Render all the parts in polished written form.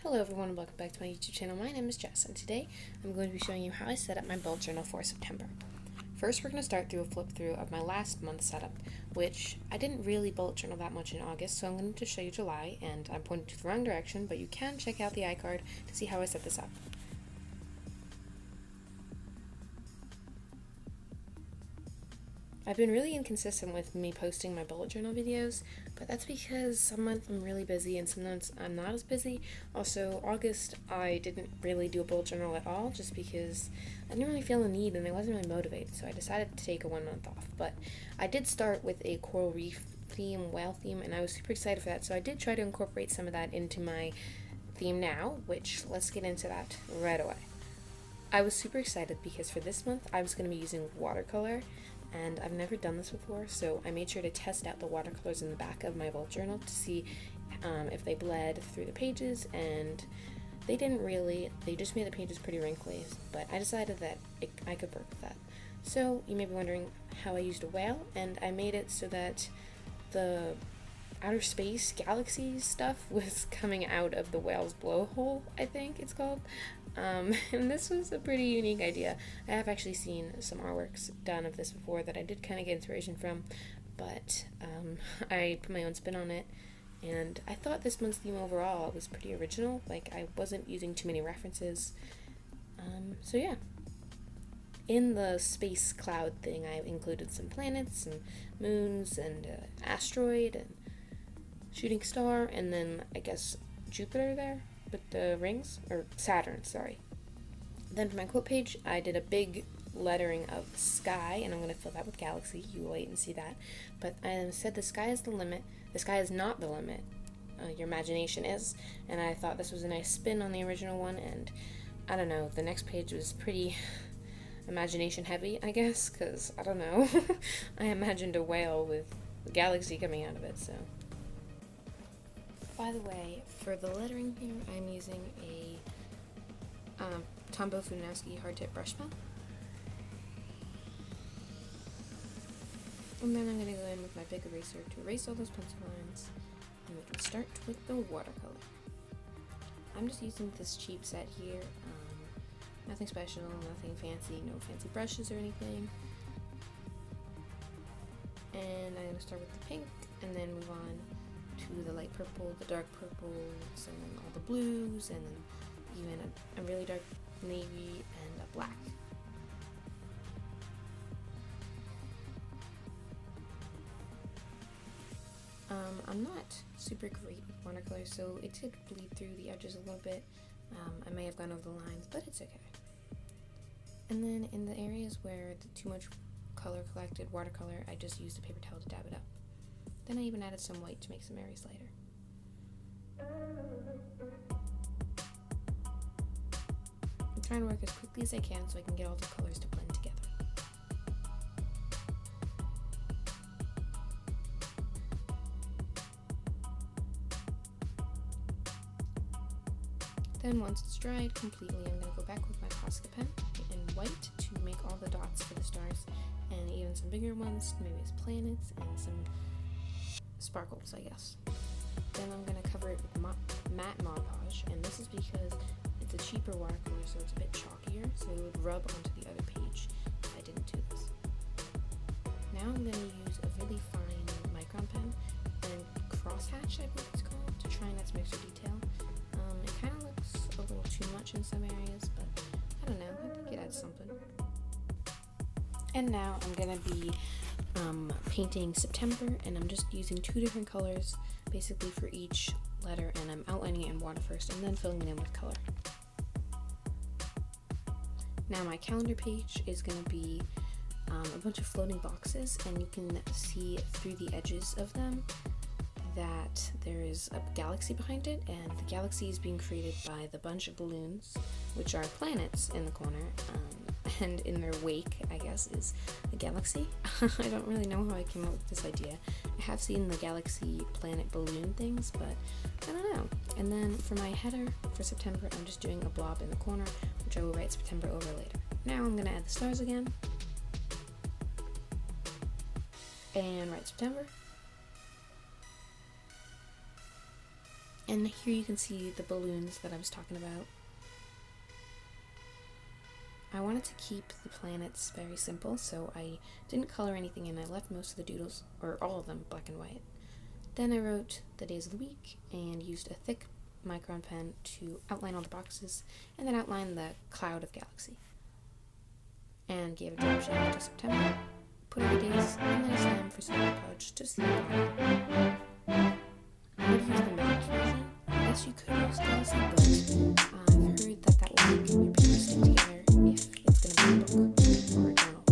Hello everyone and welcome back to my YouTube channel. My name is Jess and today I'm going to be showing you how I set up my bullet journal for September. First we're going to start through a flip through of my last month's setup, which I didn't really bullet journal that much in August, so I'm going to show you July, and I'm pointing to the wrong direction, but you can check out the iCard to see how I set this up. I've been really inconsistent with me posting my bullet journal videos, but that's because some months I'm really busy and sometimes I'm not as busy. Also, August I didn't really do a bullet journal at all just because I didn't really feel the need and I wasn't really motivated, so I decided to take a 1 month off. But I did start with a coral reef theme, whale theme, and I was super excited for that, so I did try to incorporate some of that into my theme now, which let's get into that right away. I was super excited because for this month I was going to be using watercolor, and I've never done this before, so I made sure to test out the watercolors in the back of my bullet journal to see if they bled through the pages, and they didn't really. They just made the pages pretty wrinkly, but I decided that I could work with that. So you may be wondering how I used a whale, and I made it so that the outer space galaxy stuff was coming out of the whale's blowhole, I think it's called. And this was a pretty unique idea. I have actually seen some artworks done of this before that I did kind of get inspiration from, but I put my own spin on it, and I thought this month's theme overall was pretty original. Like, I wasn't using too many references. So yeah. In the space cloud thing, I included some planets and moons and asteroid and shooting star, and then I guess Jupiter there with the rings, or Saturn, sorry. Then for my quote page, I did a big lettering of sky, and I'm going to fill that with galaxy. You will wait and see that. But I said the sky is the limit. The sky is not the limit. Your imagination is. And I thought this was a nice spin on the original one, and I don't know, the next page was pretty imagination heavy, I guess, because, I don't know, I imagined a whale with a galaxy coming out of it, so. By the way, for the lettering here, I'm using a Tombow Funowski hard tip brush pen. And then I'm going to go in with my big eraser to erase all those pencil lines, and we can start with the watercolor. I'm just using this cheap set here, nothing special, nothing fancy, no fancy brushes or anything. And I'm going to start with the pink, and then move on to the light purple, the dark purples, and then all the blues, and then even a really dark navy and a black. I'm not super great with watercolor, so it did bleed through the edges a little bit. I may have gone over the lines, but it's okay. And then in the areas where too much color collected watercolor, I just used a paper towel to dab it up. Then I even added some white to make some areas lighter. I'm trying to work as quickly as I can so I can get all the colors to blend together. Then once it's dried completely, I'm going to go back with my Posca pen in white to make all the dots for the stars, and even some bigger ones, maybe as planets, and some sparkles, I guess. Then I'm going to cover it with matte Mod Podge, and this is because it's a cheaper watercolor, so it's a bit chalkier, so it would rub onto the other page if I didn't do this. Now I'm going to use a really fine micron pen and crosshatch, I believe it's called, to try not to mix the detail. It kind of looks a little too much in some areas, but I don't know, I think it adds something. And now I'm going to be painting September, and I'm just using 2 different colors basically for each letter, and I'm outlining it in water first and then filling it in with color. Now my calendar page is going to be a bunch of floating boxes, and you can see through the edges of them that there is a galaxy behind it, and the galaxy is being created by the bunch of balloons, which are planets in the corner, and in their wake, I guess, is a galaxy. I don't really know how I came up with this idea. I have seen the galaxy planet balloon things, but I don't know. And then for my header for September, I'm just doing a blob in the corner, which I will write September over later. Now I'm going to add the stars again, and write September. And here you can see the balloons that I was talking about. I wanted to keep the planets very simple, so I didn't color anything in. I left most of the doodles, or all of them, black and white. Then I wrote the days of the week and used a thick micron pen to outline all the boxes, and then outline the cloud of galaxy. And gave a drop shadow to September, put in the days, and then a slam for some pouch to see the I would use the matte version. I guess you could use Galaxy, but I've heard that that will make your pages stick together if it's going to be a book or a journal.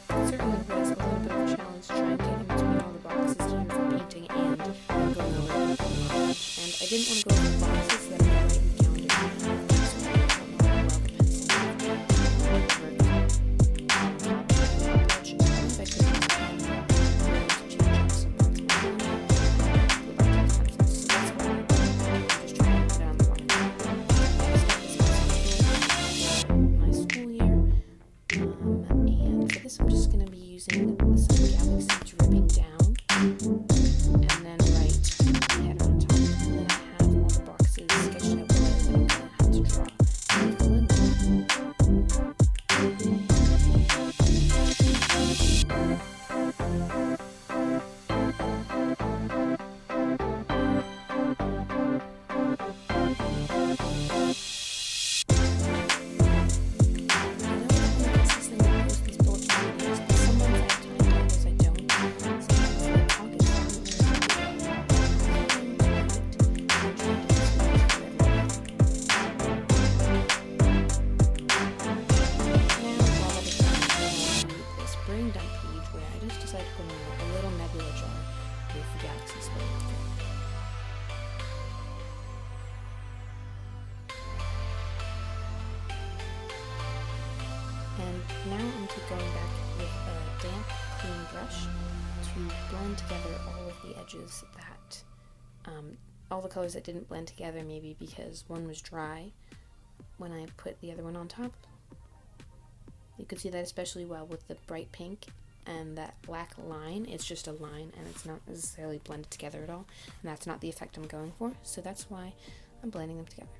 It certainly was a little bit of a challenge trying to get in between all the boxes here for painting and going over the montage. And I didn't want to go over the boxes that I write in the calendar, so I don't know how well the pencil worked on top of the pouch. And I could use the pen to change up some parts of my calendar, go back to the pencils. So that's what I'm doing. I'm just trying to put it on the water. Next up is my school year. And for this I'm just going to be using some galaxy dripping down, and then write header on top, and then I have all the boxes sketched out below that I'm going to have to draw and fill in. And now I'm going back with a damp, clean brush to blend together all of the edges that, all the colors that didn't blend together, maybe because one was dry when I put the other one on top. You can see that especially well with the bright pink and that black line. It's just a line and it's not necessarily blended together at all, and that's not the effect I'm going for, so that's why I'm blending them together.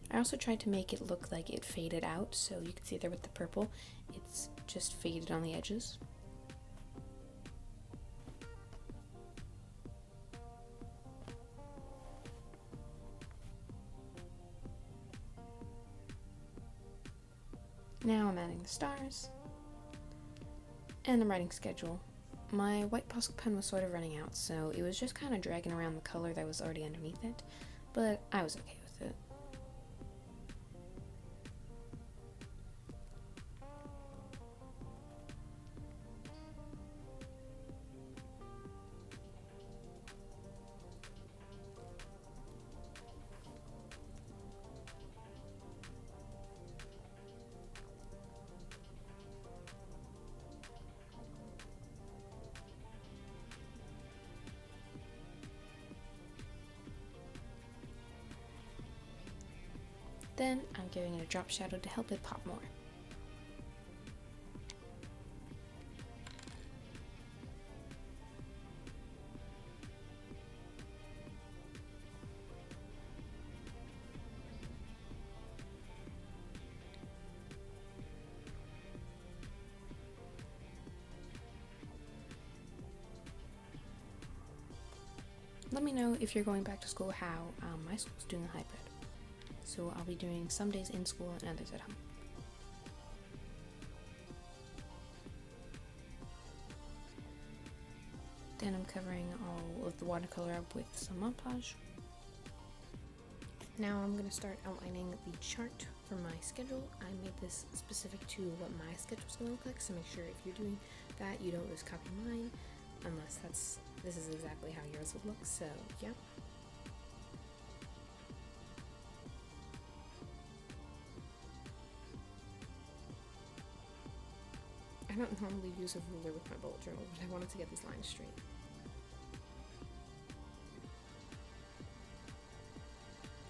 I also tried to make it look like it faded out, so you can see there with the purple, it's just faded on the edges. Now I'm adding the stars, and I'm writing schedule. My white Posca pen was sort of running out, so it was just kind of dragging around the color that was already underneath it, but I was okay with it. Then I'm giving it a drop shadow to help it pop more. Let me know if you're going back to school how my school's doing a hybrid. So I'll be doing some days in school and others at home. Then I'm covering all of the watercolor up with some Mod Podge. Now I'm going to start outlining the chart for my schedule. I made this specific to what my schedule's going to look like, so make sure if you're doing that you don't just copy mine, unless this is exactly how yours would look, so yeah. I I don't normally use a ruler with my bullet journal, but I wanted to get these lines straight.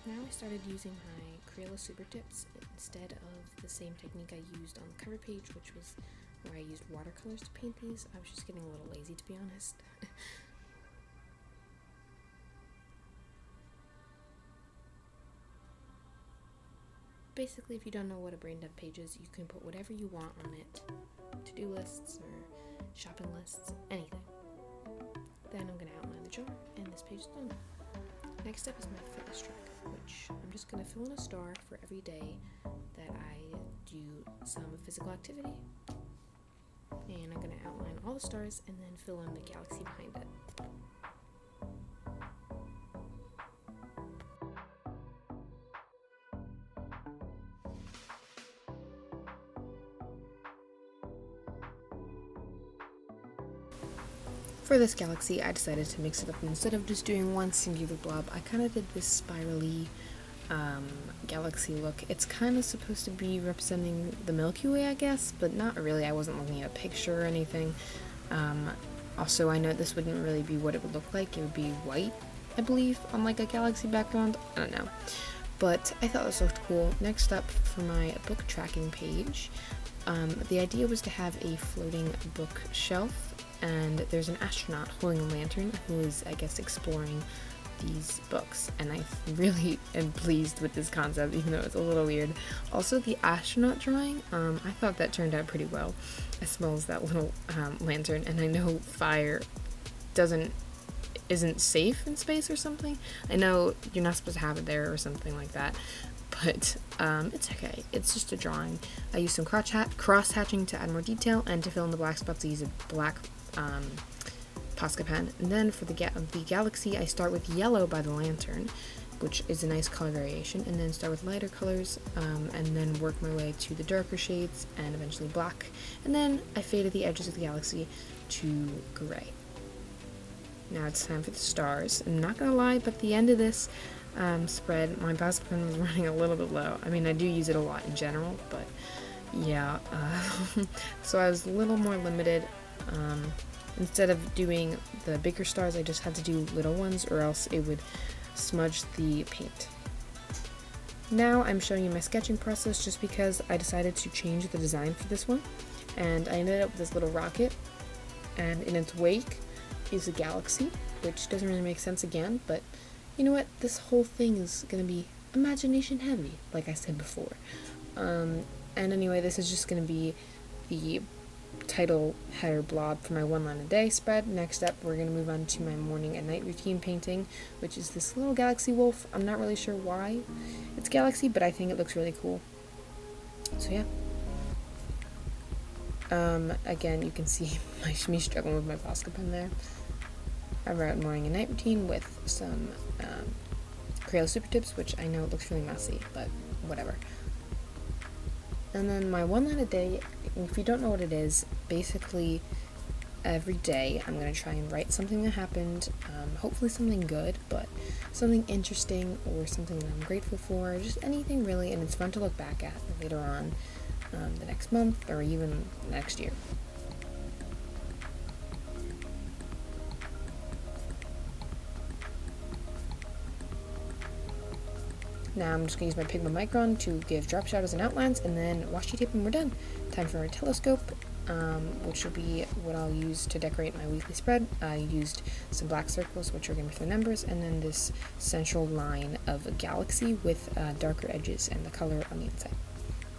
Now I started using my Crayola Super Tips instead of the same technique I used on the cover page, which was where I used watercolors to paint these. I was just getting a little lazy, to be honest. Basically, if you don't know what a brain dump page is, you can put whatever you want on it. To-do lists or shopping lists, anything. Then I'm going to outline the jar, and this page is done. Next up is my fitness tracker, which I'm just going to fill in a star for every day that I do some physical activity. And I'm going to outline all the stars and then fill in the galaxy behind it. For this galaxy, I decided to mix it up. Instead of just doing one singular blob, I kind of did this spirally galaxy look. It's kind of supposed to be representing the Milky Way, I guess, but not really. I wasn't looking at a picture or anything. Also, I know this wouldn't really be what it would look like. It would be white, I believe, on like a galaxy background. I don't know. But I thought this looked cool. Next up, for my book tracking page, the idea was to have a floating bookshelf, and there's an astronaut holding a lantern who is, I guess, exploring these books, and I really am pleased with this concept, even though it's a little weird. Also, the astronaut drawing, I thought that turned out pretty well, as well as that little lantern. And I know fire isn't safe in space or something. I know you're not supposed to have it there or something like that, but it's okay. It's just a drawing. I used some cross hatching to add more detail, and to fill in the black spots I use a black Posca pen. And then for the galaxy, I start with yellow by the lantern, which is a nice color variation, and then start with lighter colors, and then work my way to the darker shades and eventually black, and then I faded the edges of the galaxy to gray. Now it's time for the stars. I'm not gonna lie, but at the end of this spread, my Posca pen was running a little bit low. I mean, I do use it a lot in general, but yeah, so I was a little more limited. Instead of doing the bigger stars, I just had to do little ones, or else it would smudge the paint. Now I'm showing you my sketching process just because I decided to change the design for this one, and I ended up with this little rocket, and in its wake is a galaxy, which doesn't really make sense again, but you know what, this whole thing is going to be imagination heavy, like I said before. And anyway, this is just going to be the title header blob for my one line a day spread. Next up, we're going to move on to my morning and night routine painting, which is this little galaxy wolf. I'm not really sure why it's galaxy, but I think it looks really cool. So yeah. Again, you can see me struggling with my Posca pen there. I wrote morning and night routine with some Crayola Super Tips, which I know looks really messy, but whatever. And then my one line a day, if you don't know what it is, basically every day I'm going to try and write something that happened, hopefully something good, but something interesting or something that I'm grateful for, just anything really, and it's fun to look back at later on the next month or even next year. Now I'm just going to use my Pigma Micron to give drop shadows and outlines, and then washi tape and we're done. Time for our telescope, which will be what I'll use to decorate my weekly spread. I used some black circles, which are going to be for the numbers, and then this central line of a galaxy with darker edges and the color on the inside.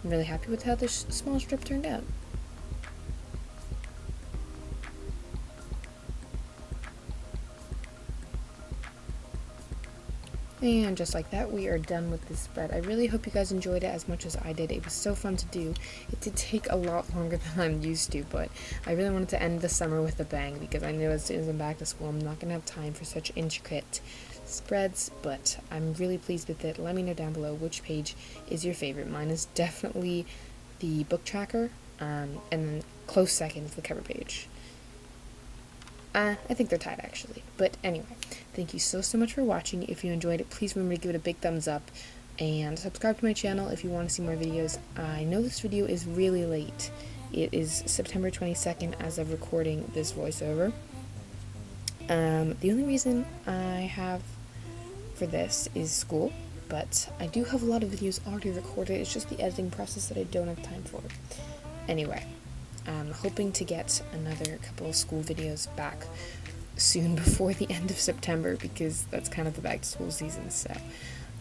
I'm really happy with how this small strip turned out. And just like that, we are done with this spread. I really hope you guys enjoyed it as much as I did. It was so fun to do. It did take a lot longer than I'm used to, but I really wanted to end the summer with a bang, because I know as soon as I'm back to school, I'm not going to have time for such intricate spreads, but I'm really pleased with it. Let me know down below which page is your favorite. Mine is definitely the book tracker, and then close second is the cover page. I think they're tied actually, but anyway, thank you so much for watching. If you enjoyed it, please remember to give it a big thumbs up and subscribe to my channel if you want to see more videos. I know this video is really late It is September 22nd as of recording this voiceover. The only reason I have for this is school, but I do have a lot of videos already recorded. It's just the editing process that I don't have time for. Anyway, I'm hoping to get another couple of school videos back soon before the end of September, because that's kind of the back to school season. So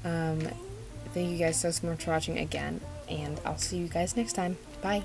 thank you guys so much for watching again, and I'll see you guys next time. Bye.